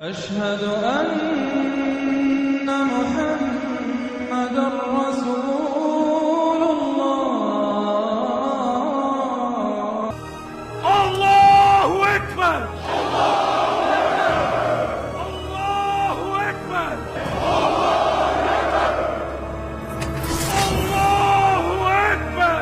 अशहदु अन्ना मुहम्मदुर रसूलुल्लाह। अल्लाहु अकबर, अल्लाहु अकबर, अल्लाहु अकबर।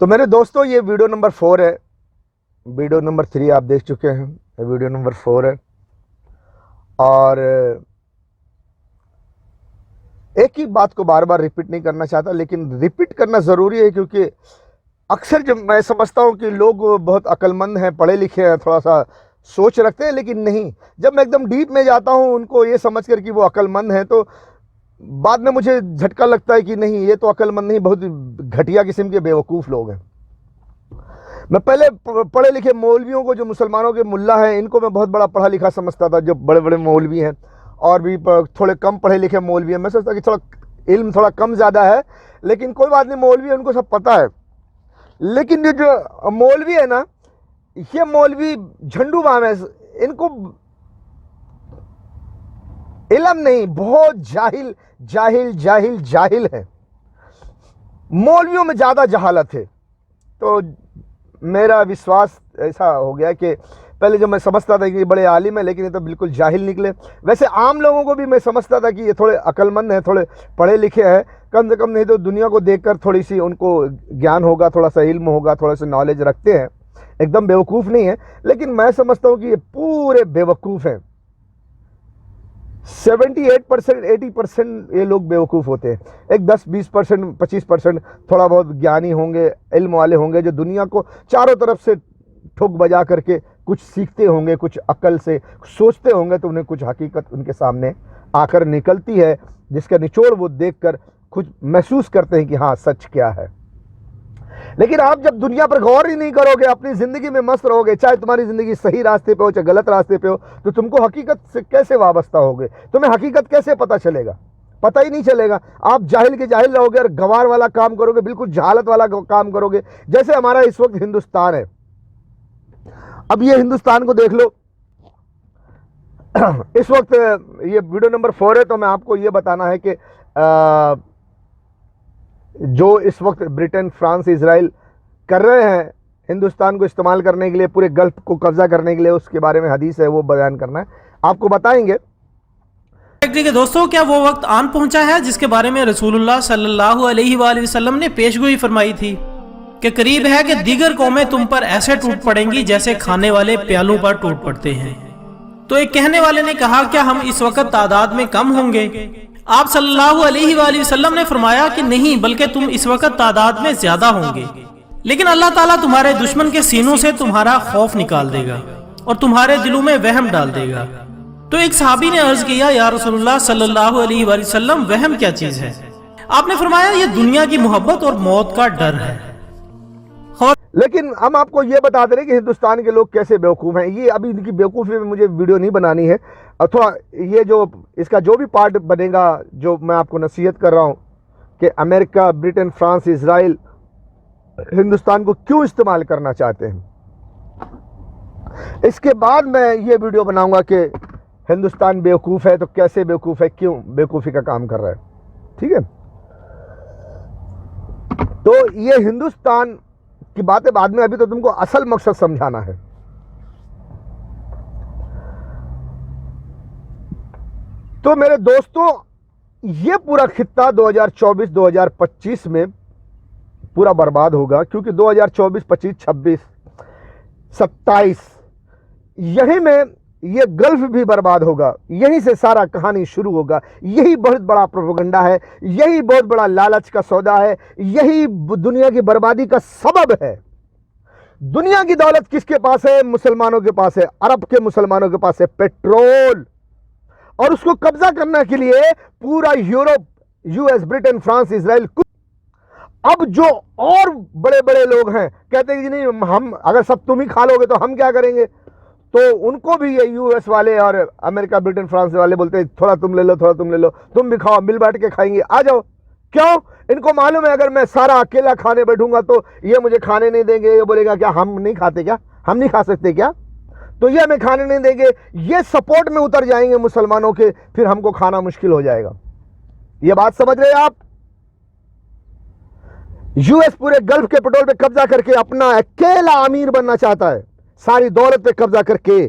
तो मेरे दोस्तों, ये वीडियो नंबर 4 है। वीडियो नंबर 3 आप देख चुके हैं, वीडियो नंबर 4 है। और एक ही बात को बार बार रिपीट नहीं करना चाहता, लेकिन रिपीट करना ज़रूरी है, क्योंकि अक्सर जब मैं समझता हूँ कि लोग बहुत अक्लमंद हैं, पढ़े लिखे हैं, थोड़ा सा सोच रखते हैं, लेकिन नहीं। जब मैं एकदम डीप में जाता हूँ उनको ये समझ कर कि वो अक्लमंद हैं, तो बाद में मुझे झटका लगता है कि नहीं, ये तो अक्लमंद नहीं, बहुत घटिया किस्म के बेवकूफ़ लोग हैं। मैं पहले पढ़े लिखे मौलवियों को, जो मुसलमानों के मुल्ला हैं, इनको मैं बहुत बड़ा पढ़ा लिखा समझता था। जो बड़े बड़े मौलवी हैं और भी थोड़े कम पढ़े लिखे मौलवी हैं, मैं सोचता कि थोड़ा इल्म थोड़ा कम ज़्यादा है, लेकिन कोई बात नहीं, मौलवी है, उनको सब पता है। लेकिन ये जो मौलवी है ना, ये मौलवी झंडू बाम है, इनको इल्म नहीं, बहुत जाहिल जाहिल जाहिल जाहिल है। मौलवियों में ज़्यादा जहालत है। तो मेरा विश्वास ऐसा हो गया कि पहले जो मैं समझता था कि बड़े आलिम है, लेकिन ये तो बिल्कुल जाहिल निकले। वैसे आम लोगों को भी मैं समझता था कि ये थोड़े अक्लमंद हैं, थोड़े पढ़े लिखे हैं, कम से कम नहीं तो दुनिया को देखकर थोड़ी सी उनको ज्ञान होगा, थोड़ा सा इल्म होगा, थोड़ा सा नॉलेज रखते हैं, एकदम बेवकूफ़ नहीं है। लेकिन मैं समझता हूँ कि ये पूरे बेवकूफ़ हैं। 78% 80% ये लोग बेवकूफ़ होते हैं। एक 10-20% 25% थोड़ा बहुत ज्ञानी होंगे, इल्म वाले होंगे, जो दुनिया को चारों तरफ से ठोक बजा करके कुछ सीखते होंगे, कुछ अक्ल से सोचते होंगे, तो उन्हें कुछ हकीकत उनके सामने आकर निकलती है, जिसका निचोड़ वो देखकर कुछ महसूस करते हैं कि हाँ, सच क्या है। लेकिन आप जब दुनिया पर गौर ही नहीं करोगे, अपनी ज़िंदगी में मस्त रहोगे, चाहे तुम्हारी ज़िंदगी सही रास्ते पे हो चाहे गलत रास्ते पे हो, तो तुमको हकीकत से कैसे वाबस्ता होगे? तुम्हें हकीकत कैसे पता चलेगा? पता ही नहीं चलेगा। आप जाहिल के जाहिल रहोगे और गवार वाला काम करोगे, बिल्कुल जहालत वाला काम करोगे, जैसे हमारा इस वक्त हिंदुस्तान है। अब ये हिंदुस्तान को देख लो। इस वक्त ये वीडियो नंबर 4 है, तो मैं आपको ये बताना है कि जो इस वक्त ब्रिटेन, फ्रांस, इजराइल कर रहे हैं हिंदुस्तान को इस्तेमाल करने के लिए, पूरे गल्फ को कब्जा करने के लिए, उसके बारे में हदीस है, वो बयान करना है, आपको बताएंगे। के दोस्तों, क्या वो वक्त आन पहुंचा है जिसके बारे में रसूलुल्लाह सल्लल्लाहु अलैहि वसल्लम ने पेशगोई फरमाई थी कि करीब है कि दीगर कौमें तुम पर ऐसे टूट पड़ेंगी जैसे खाने वाले प्यालों पर टूट पड़ते हैं। तो एक कहने वाले ने कहा, क्या हम इस वक्त तादाद में कम होंगे? आप सल्लल्लाहु अलैहि वसल्लम ने फरमाया कि नहीं, बल्कि तुम इस वक्त तादाद में ज्यादा होंगे, लेकिन अल्लाह ताला तुम्हारे दुश्मन के सीनों से तुम्हारा खौफ निकाल देगा और तुम्हारे दिलों में वहम डाल देगा। तो एक सहाबी ने अर्ज किया, या रसूलुल्लाह सल्लल्लाहु अलैहि वसल्लम, वहम क्या चीज है? आपने फरमाया, ये दुनिया की मोहब्बत और मौत का डर है। लेकिन हम आपको ये बता दे रहे हैं कि हिंदुस्तान के लोग कैसे बेवकूफ़ हैं। ये अभी इनकी बेवकूफ़ी में मुझे वीडियो नहीं बनानी है, अथवा ये जो इसका जो भी पार्ट बनेगा, जो मैं आपको नसीहत कर रहा हूँ कि America, Britain, France, Israel Hindustan को क्यों इस्तेमाल करना चाहते हैं, इसके बाद मैं ये वीडियो बनाऊंगा कि हिंदुस्तान बेवकूफ़ है तो कैसे बेवकूफ़ है, क्यों बेवकूफ़ी का काम कर रहा है। ठीक है, तो ये हिंदुस्तान की बातें बाद में, अभी तो तुमको असल मकसद समझाना है। तो मेरे दोस्तों, ये पूरा खित्ता 2024-2025 में पूरा बर्बाद होगा, क्योंकि 2024, 25, 26, 27 यहीं में ये गल्फ भी बर्बाद होगा। यहीं से सारा कहानी शुरू होगा। यही बहुत बड़ा प्रोपेगेंडा है, यही बहुत बड़ा लालच का सौदा है, यही दुनिया की बर्बादी का सबब है। दुनिया की दौलत किसके पास है? मुसलमानों के पास है। अरब के मुसलमानों के पास है पेट्रोल, और उसको कब्जा करने के लिए पूरा Europe, US, Britain, France, Israel अब जो और बड़े बड़े लोग हैं कहते हैं कि नहीं, हम अगर सब तुम ही खा लोगे तो हम क्या करेंगे, तो उनको भी ये यूएस वाले और अमेरिका ब्रिटेन फ्रांस वाले बोलते हैं थोड़ा तुम ले लो, थोड़ा तुम ले लो, तुम भी खाओ, मिल बांट के खाएंगे, आ जाओ। क्यों? इनको मालूम है अगर मैं सारा अकेला खाने बैठूंगा तो ये मुझे खाने नहीं देंगे, ये बोलेगा क्या हम नहीं खाते, क्या हम नहीं खा सकते क्या, तो ये हमें खाने नहीं देंगे, ये सपोर्ट में उतर जाएंगे मुसलमानों के, फिर हमको खाना मुश्किल हो जाएगा। ये बात समझ रहे हैं आप? यूएस पूरे गल्फ के पेट्रोल पे कब्जा करके अपना अकेला अमीर बनना चाहता है, सारी दौलत पे कब्जा करके।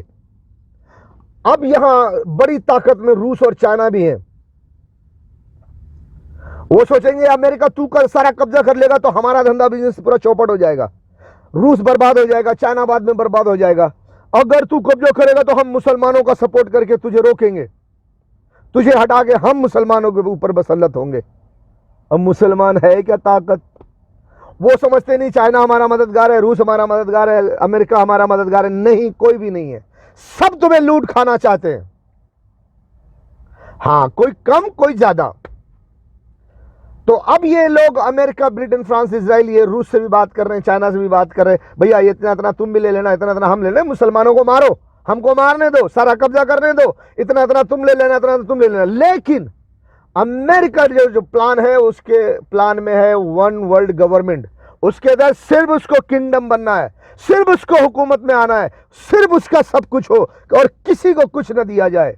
अब यहां बड़ी ताकत में रूस और चाइना भी है। वो सोचेंगे अमेरिका तू कर सारा कब्जा कर लेगा तो हमारा धंधा बिजनेस पूरा चौपट हो जाएगा, रूस बर्बाद हो जाएगा, चाइना बाद में बर्बाद हो जाएगा। अगर तू कब्जा करेगा तो हम मुसलमानों का सपोर्ट करके तुझे रोकेंगे, तुझे हटा के हम मुसलमानों के ऊपर बसल्लत होंगे। अब मुसलमान है क्या ताकत? वो समझते नहीं चाइना हमारा मददगार है, रूस हमारा मददगार है, अमेरिका हमारा मददगार है। नहीं, कोई भी नहीं है, सब तुम्हें लूट खाना चाहते हैं। हां, कोई कम कोई ज्यादा। तो अब ये लोग अमेरिका ब्रिटेन फ्रांस इजराइल ये रूस से भी बात कर रहे हैं, चाइना से भी बात कर रहे हैं, भैया ये इतना इतना तुम भी ले लेना, इतना इतना हम ले लें, मुसलमानों को मारो, हमको मारने दो, सारा कब्जा करने दो, इतना इतना तुम ले लेना, इतना तुम ले लेना। लेकिन अमेरिका जो प्लान है उसके प्लान में है वन वर्ल्ड गवर्नमेंट। उसके अंदर सिर्फ उसको किंगडम बनना है, सिर्फ उसको हुकूमत में आना है, सिर्फ उसका सब कुछ हो और किसी को कुछ न दिया जाए।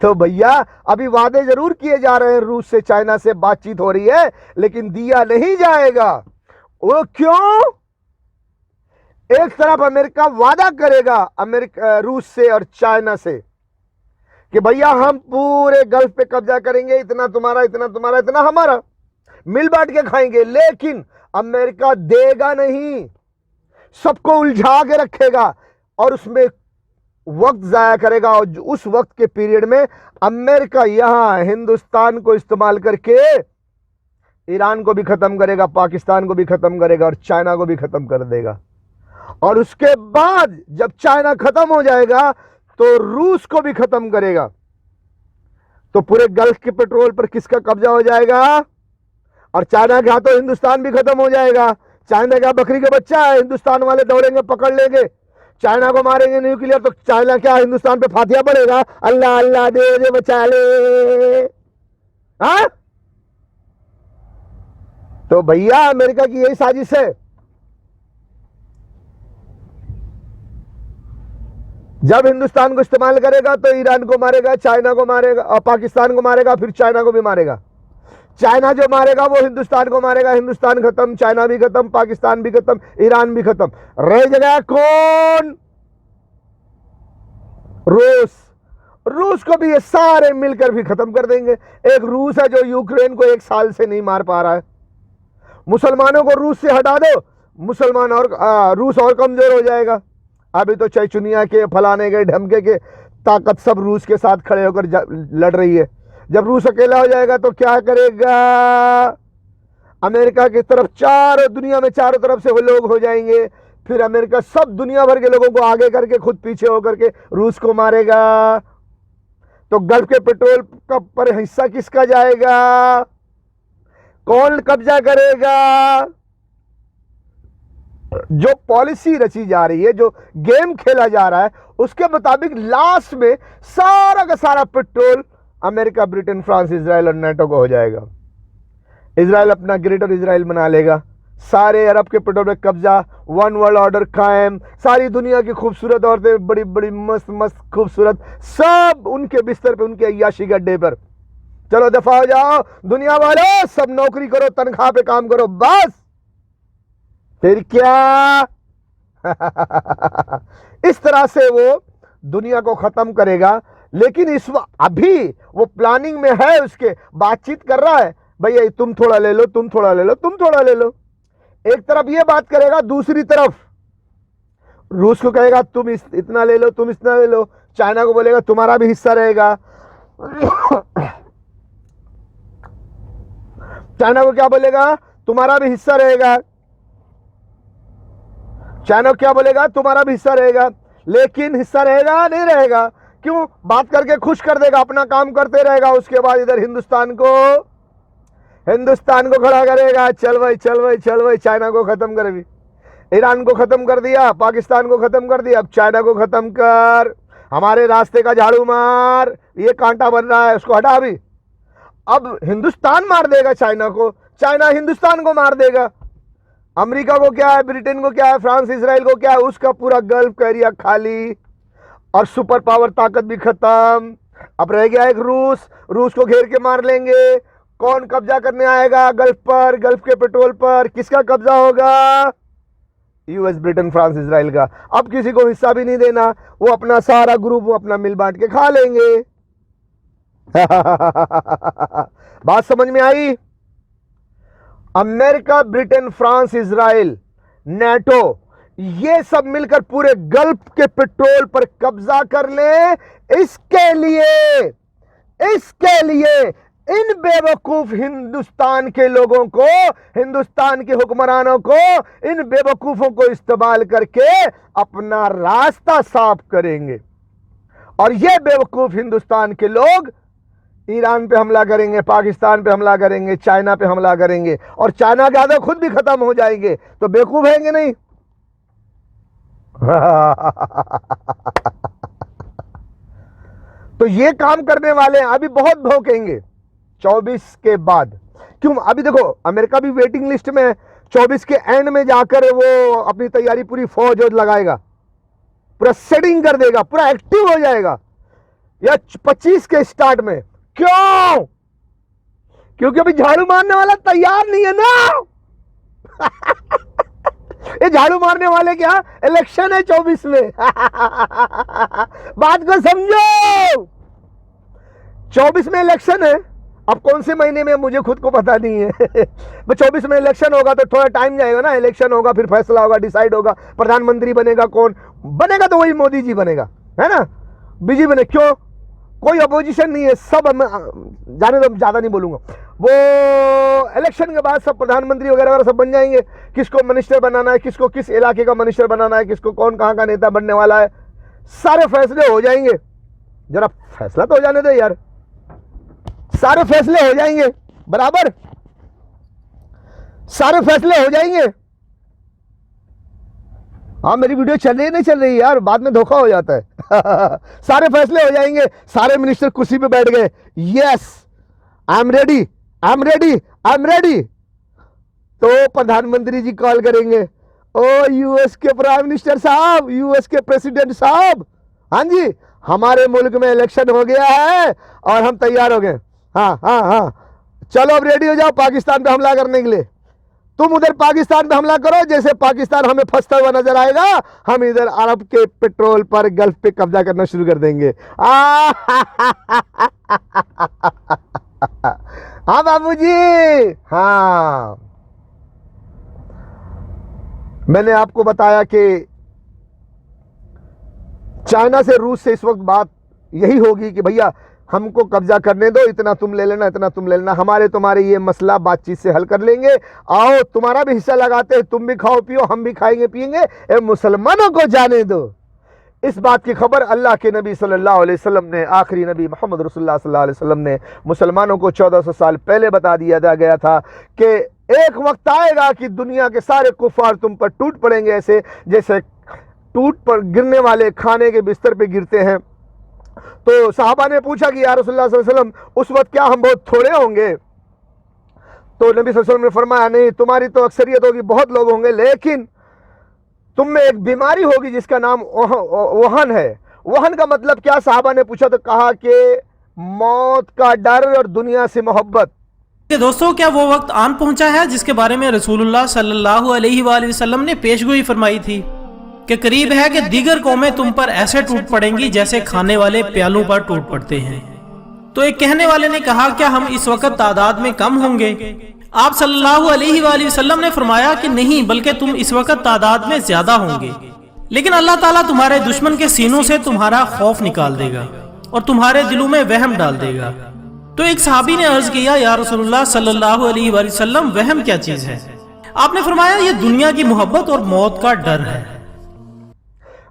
तो भैया अभी वादे जरूर किए जा रहे हैं, रूस से चाइना से बातचीत हो रही है, लेकिन दिया नहीं जाएगा। वो क्यों? एक तरफ अमेरिका वादा करेगा अमेरिका रूस से और चाइना से कि भैया हम पूरे गल्फ पे कब्जा करेंगे, इतना तुम्हारा, इतना तुम्हारा, इतना हमारा, मिल बांट के खाएंगे। लेकिन अमेरिका देगा नहीं, सबको उलझा के रखेगा और उसमें वक्त जाया करेगा। और उस वक्त के पीरियड में अमेरिका यहां हिंदुस्तान को इस्तेमाल करके ईरान को भी खत्म करेगा, पाकिस्तान को भी खत्म करेगा और चाइना को भी खत्म कर देगा। और उसके बाद जब चाइना खत्म हो जाएगा तो रूस को भी खत्म करेगा। तो पूरे गल्फ के पेट्रोल पर किसका कब्जा हो जाएगा? और चाइना के हाथों हिंदुस्तान भी खत्म हो जाएगा। चाइना क्या बकरी का बच्चा है, हिंदुस्तान वाले दौड़ेंगे, पकड़ लेंगे, चाइना को मारेंगे न्यूक्लियर, तो चाइना क्या हिंदुस्तान पे फातिया पड़ेगा, अल्लाह अल्लाह दे दे बचा ले। हाँ, तो भैया अमेरिका की यही साजिश है। जब हिंदुस्तान को इस्तेमाल करेगा तो ईरान को मारेगा, चाइना को मारेगा और पाकिस्तान को मारेगा, फिर चाइना को भी मारेगा। चाइना जो मारेगा वो हिंदुस्तान को मारेगा, हिंदुस्तान खत्म, चाइना भी खत्म, पाकिस्तान भी खत्म, ईरान भी खत्म। रह जाएगा कौन? रूस। रूस को भी ये सारे मिलकर भी खत्म कर देंगे। एक रूस है जो यूक्रेन को 1 साल से नहीं मार पा रहा है। मुसलमानों को रूस से हटा दो, मुसलमान और रूस और कमजोर हो जाएगा। अभी तो चैचुनिया के, फलाने के, ढमके के ताकत सब रूस के साथ खड़े होकर लड़ रही है। जब रूस अकेला हो जाएगा तो क्या करेगा? अमेरिका की तरफ दुनिया में चारों तरफ से वो लोग हो जाएंगे। फिर अमेरिका सब दुनिया भर के लोगों को आगे करके खुद पीछे होकर के रूस को मारेगा। तो गल्फ के पेट्रोल का पर हिस्सा किसका जाएगा? कौन कब्जा करेगा? जो पॉलिसी रची जा रही है, जो गेम खेला जा रहा है, उसके मुताबिक लास्ट में सारा का सारा petrol America, Britain, France, Israel और नाटो को हो जाएगा। इजराइल अपना ग्रेटर इजराइल बना लेगा, सारे अरब के पेट्रोल पे कब्जा, वन वर्ल्ड ऑर्डर कायम, सारी दुनिया की खूबसूरत औरतें, बड़ी बड़ी मस्त मस्त खूबसूरत, सब उनके बिस्तर पे, उनके अय्याशी गड्ढे पर। चलो दफा हो जाओ दुनिया वालों, सब नौकरी करो, तनख्वाह पे काम करो, बस। फिर क्या? इस तरह से वो दुनिया को खत्म करेगा। लेकिन अभी वो प्लानिंग में है, उसके बातचीत कर रहा है, भैया तुम थोड़ा ले लो, तुम थोड़ा ले लो, तुम थोड़ा ले लो। एक तरफ ये बात करेगा, दूसरी तरफ रूस को कहेगा तुम इतना ले लो, तुम इतना ले लो। चाइना को बोलेगा तुम्हारा भी हिस्सा रहेगा। चाइना को क्या बोलेगा? तुम्हारा भी हिस्सा रहेगा। चाइना क्या बोलेगा? तुम्हारा भी हिस्सा रहेगा। लेकिन हिस्सा रहेगा नहीं रहेगा? क्यों? बात करके खुश कर देगा, अपना काम करते रहेगा। उसके बाद इधर हिंदुस्तान को हिंदुस्तान को खड़ा करेगा। चल भाई चल भाई चल भाई, चाइना को खत्म कर। अभी ईरान को खत्म कर दिया, पाकिस्तान को खत्म कर दिया, अब चाइना को खत्म कर। हमारे रास्ते का झाड़ू मार, ये कांटा बन रहा है, उसको हटा। अभी अब हिंदुस्तान मार देगा चाइना को, चाइना हिंदुस्तान को मार देगा। अमेरिका को क्या है, ब्रिटेन को क्या है, फ्रांस इसराइल को क्या है, उसका पूरा गल्फ का एरिया खाली और सुपर पावर ताकत भी खत्म। अब रह गया एक रूस, रूस को घेर के मार लेंगे। कौन कब्जा करने आएगा गल्फ पर, गल्फ के पेट्रोल पर? किसका कब्जा होगा? यूएस, ब्रिटेन, फ्रांस, इसराइल का। अब किसी को हिस्सा भी नहीं देना, वो अपना सारा ग्रुप वो अपना मिल बांट के खा लेंगे। बात समझ में आई? America, Britain, France, Israel, NATO, ये सब मिलकर पूरे गल्फ के पेट्रोल पर कब्जा कर ले। इसके लिए इन बेवकूफ हिंदुस्तान के लोगों को, हिंदुस्तान के हुक्मरानों को, इन बेवकूफों को इस्तेमाल करके अपना रास्ता साफ करेंगे। और ये बेवकूफ हिंदुस्तान के लोग ईरान पे हमला करेंगे, पाकिस्तान पे हमला करेंगे, चाइना पे हमला करेंगे, और चाइना के आगे खुद भी खत्म हो जाएंगे। तो बेवकूफ हैंगे नहीं? तो ये काम करने वाले अभी बहुत भौंकेंगे 24 के बाद। क्यों? अभी देखो अमेरिका भी वेटिंग लिस्ट में है। 24 के एंड में जाकर वो अपनी तैयारी पूरी फौज लगाएगा, पूरा सेटिंग कर देगा, पूरा एक्टिव हो जाएगा। या 25 के स्टार्ट में। क्यों? क्योंकि अभी झाड़ू मारने वाला तैयार नहीं है ना। ये झाड़ू मारने वाले क्या, इलेक्शन है 24 में। बात को समझो, 24 में इलेक्शन है। अब कौन से महीने में मुझे खुद को पता नहीं है। 24 में इलेक्शन होगा तो थोड़ा टाइम जाएगा ना। इलेक्शन होगा, फिर फैसला होगा, डिसाइड होगा, प्रधानमंत्री बनेगा। कौन बनेगा? तो वही मोदी जी बनेगा, है ना। बीजेपी बने। क्यों? कोई अपोजिशन नहीं है, सब जाने दो, ज्यादा नहीं बोलूंगा। वो इलेक्शन के बाद सब प्रधानमंत्री वगैरह वगैरह सब बन जाएंगे। किसको मिनिस्टर बनाना है, किसको किस इलाके का मिनिस्टर बनाना है, किसको कौन कहां का नेता बनने वाला है, सारे फैसले हो जाएंगे। जरा फैसला तो हो जाने दो यार, सारे फैसले हो जाएंगे, बराबर सारे फैसले हो जाएंगे। हाँ, मेरी वीडियो चल रही है, नहीं चल रही यार, बाद में धोखा हो जाता है। सारे फैसले हो जाएंगे, सारे मिनिस्टर कुर्सी पे बैठ गए। Yes, I am ready, I am ready, I am ready. तो प्रधानमंत्री जी कॉल करेंगे, ओ यूएस के प्राइम मिनिस्टर साहब, यूएस के प्रेसिडेंट साहब, हाँ जी, हमारे मुल्क में इलेक्शन हो गया है और हम तैयार हो गए। हाँ हाँ हाँ, चलो अब रेडी हो जाओ पाकिस्तान पे हमला करने के लिए। तुम उधर पाकिस्तान पे हमला करो, जैसे पाकिस्तान हमें फंसता हुआ नजर आएगा, हम इधर अरब के पेट्रोल पर, गल्फ पे कब्जा करना शुरू कर देंगे। हाँ बाबूजी, हाँ। मैंने आपको बताया कि चाइना से, रूस से इस वक्त बात यही होगी कि भैया हमको कब्जा करने दो, इतना तुम ले लेना, इतना तुम ले लेना, हमारे तुम्हारे ये मसला बातचीत से हल कर लेंगे। आओ तुम्हारा भी हिस्सा लगाते हैं, तुम भी खाओ पियो, हम भी खाएंगे पिएंगे, ए मुसलमानों को जाने दो। इस बात की खबर अल्लाह के नबी सल्लल्लाहु अलैहि वसल्लम ने, आखिरी नबी मोहम्मद रसूलुल्लाह सल्लल्लाहु अलैहि वसल्लम ने मुसलमानों को 1400 साल पहले बता दिया गया था कि एक वक्त आएगा कि दुनिया के सारे कुफार तुम पर टूट पड़ेंगे, ऐसे जैसे टूट पर गिरने वाले खाने के बिस्तर पे गिरते हैं। तो सहाबा ने पूछा कि या रसूलुल्लाह सल्लल्लाहु अलैहि वसल्लम, उस वक्त क्या हम बहुत थोड़े होंगे? तो नबी सल्लल्लाहु अलैहि वसल्लम ने फरमाया, नहीं, तुम्हारी तो अक्सरियत होगी, बहुत लोग होंगे, लेकिन तुम में एक बीमारी होगी जिसका नाम वहन है। वहन का मतलब क्या? सहाबा ने पूछा तो कहा कि मौत का डर और दुनिया से मोहब्बत। दोस्तों, क्या वो वक्त आन पहुंचा है जिसके बारे में रसूलुल्लाह सल्लल्लाहु अलैहि वसल्लम ने पेशगोई फरमाई थी कि करीब है कि दीगर कौमें तुम पर ऐसे टूट पड़ेंगी जैसे खाने वाले प्यालों पर टूट पड़ते हैं। तो एक कहने वाले ने कहा, क्या हम इस वक्त तादाद में कम होंगे? आप सल्लल्लाहु अलैहि वसल्लम ने फरमाया कि नहीं, बल्कि तुम इस वक्त तादाद में ज्यादा होंगे, लेकिन अल्लाह ताला तुम्हारे दुश्मन के सीनों से तुम्हारा खौफ निकाल देगा और तुम्हारे दिलों में वहम डाल देगा। तो एक सहाबी ने अर्ज किया, या रसूलुल्लाह सल्लल्लाहु अलैहि वसल्लम, वहम क्या चीज है? आपने फरमाया, ये दुनिया की मोहब्बत और मौत का डर है।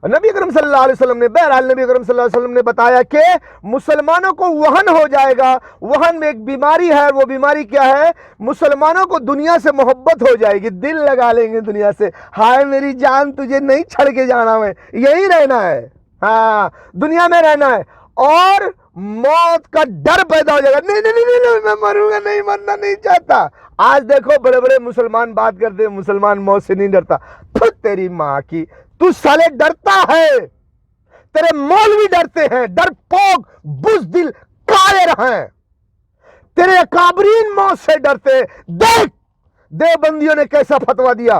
नबी अकरम सल्लल्लाहु अलैहि वसल्लम ने, बहरहाल नबी अकरम सल्लल्लाहु अलैहि वसल्लम ने बताया कि मुसलमानों को वहन हो जाएगा। वहन में एक बीमारी है, वो बीमारी क्या है? मुसलमानों को दुनिया से मोहब्बत हो जाएगी, दिल लगा लेंगे दुनिया से। हाय मेरी जान, तुझे नहीं छड़ के जाना है, यही रहना है, हाँ दुनिया में रहना है। और मौत का डर पैदा हो जाएगा, नहीं नहीं नहीं, नहीं मैं मरूंगा नहीं, मरना नहीं चाहता। आज देखो बड़े बड़े मुसलमान बात करते हैं, मुसलमान मौत से नहीं डरता। फिर तेरी माँ की, तू साले डरता है, तेरे मौलवी डरते हैं, डरपोक बुज़दिल कायर हैं, तेरे अकाबरीन मौत से डरते हैं। देख देवबंदियों ने कैसा फतवा दिया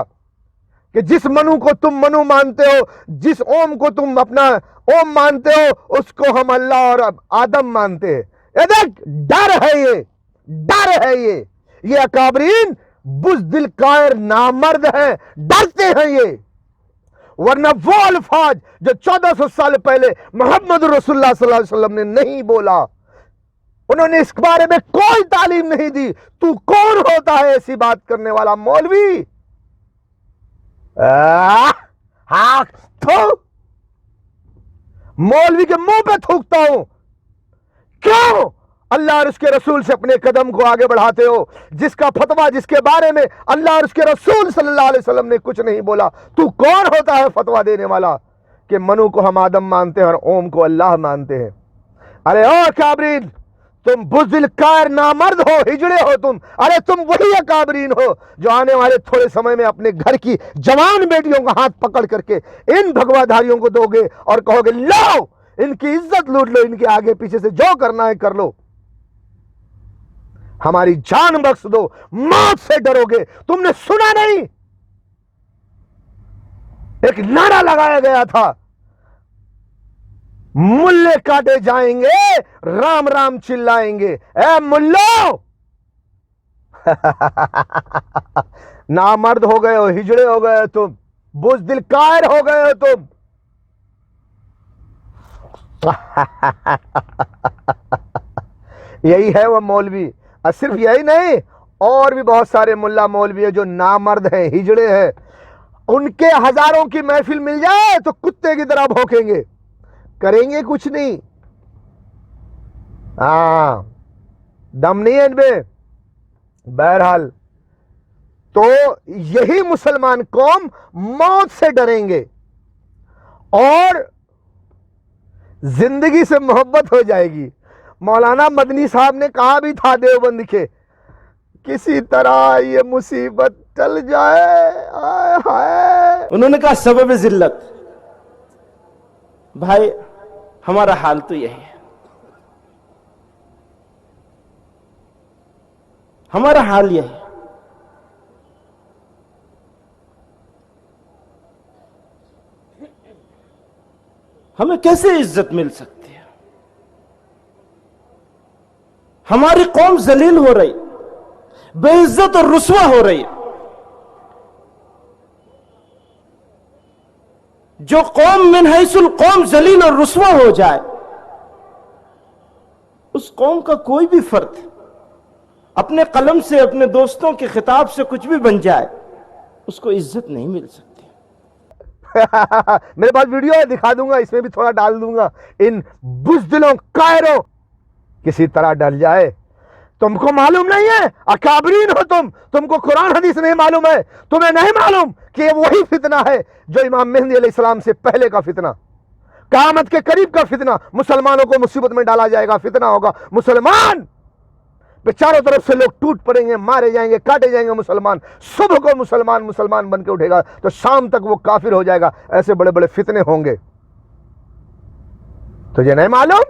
कि जिस मनु को तुम मनु मानते हो, जिस ओम को तुम अपना ओम मानते हो, उसको हम अल्लाह और आदम मानते हैं। ये देख डर है, ये डर है, ये अकाबरीन बुज़दिल कायर नामर्द हैं, डरते हैं ये। वरना वो अल्फाज जो 1400 साल पहले मोहम्मद रसूलुल्लाह सल्लल्लाहु अलैहि वसल्लम ने नहीं बोला, उन्होंने इस बारे में कोई तालीम नहीं दी। तू कौन होता है ऐसी बात करने वाला? मौलवी? हाँ थू, मौलवी के मुंह पे थूकता हूं। क्यों अल्लाह और उसके रसूल से अपने कदम को आगे बढ़ाते हो, जिसका फतवा, जिसके बारे में अल्लाह और उसके रसूल सल्लल्लाहु अलैहि वसल्लम ने कुछ नहीं बोला? तू कौन होता है फतवा देने वाला कि मनु को हम आदम मानते हैं और ओम को अल्लाह मानते हैं? अरे ओ काबरीन, तुम बुज़दिल कायर नामर्द हो, हिजड़े हो तुम। अरे तुम वही काबरीन हो जो आने वाले थोड़े समय में अपने घर की जवान बेटियों का हाथ पकड़ करके इन भगवाधारियों को दोगे और कहोगे लो इनकी इज्जत लूट लो, इनके आगे पीछे से जो करना है कर लो, हमारी जान बख्श दो, मौत से डरोगे। तुमने सुना नहीं, एक नारा लगाया गया था, मुल्ले काटे जाएंगे, राम राम चिल्लाएंगे। ए मुल्लो नामर्द हो गए हो, हिजड़े हो गए हो तुम, बुज़दिल कायर हो गए हो तुम। यही है वो मौलवी। और सिर्फ यही नहीं, और भी बहुत सारे मुल्ला मौलवी है जो नामर्द हैं, हिजड़े हैं। उनके हजारों की महफिल मिल जाए तो कुत्ते की तरह भौंकेंगे, करेंगे कुछ नहीं। हाँ दम नहीं है इनमें। बहरहाल तो यही मुसलमान कौम मौत से डरेंगे और जिंदगी से मोहब्बत हो जाएगी। मौलाना मदनी साहब ने कहा भी था देवबंद के, किसी तरह ये मुसीबत टल जाए। हाय हाय। उन्होंने कहा सबब जिल्लत। भाई हमारा हाल तो यही है, हमारा हाल यही है। हमें कैसे इज्जत मिल सकती है? हमारी कौम जलील हो रही, बेइज्जत और रुस्वा हो रही। जो कौम मिन हैसुल कौम जलील और रुस्वा हो जाए, उस कौम का कोई भी फर्द अपने कलम से, अपने दोस्तों के खिताब से कुछ भी बन जाए, उसको इज्जत नहीं मिल सकती। मेरे पास वीडियो है, दिखा दूंगा, इसमें भी थोड़ा डाल दूंगा। इन बुज़दिलों कायरों किसी तरह डर जाए। तुमको मालूम नहीं है, अकाबरीन हो तुम, तुमको कुरान हदीस नहीं मालूम है, तुम्हें नहीं मालूम कि ये वही फितना है जो इमाम मेहदी अलैहिस्सलाम से पहले का फितना, क़यामत के करीब का फितना। मुसलमानों को मुसीबत में डाला जाएगा, फितना होगा। मुसलमान पे चारों तरफ से लोग टूट पड़ेंगे, मारे जाएंगे, काटे जाएंगे मुसलमान। सुबह को मुसलमान मुसलमान बन के उठेगा तो शाम तक वो काफिर हो जाएगा। ऐसे बड़े बड़े फितने होंगे, तुझे नहीं मालूम?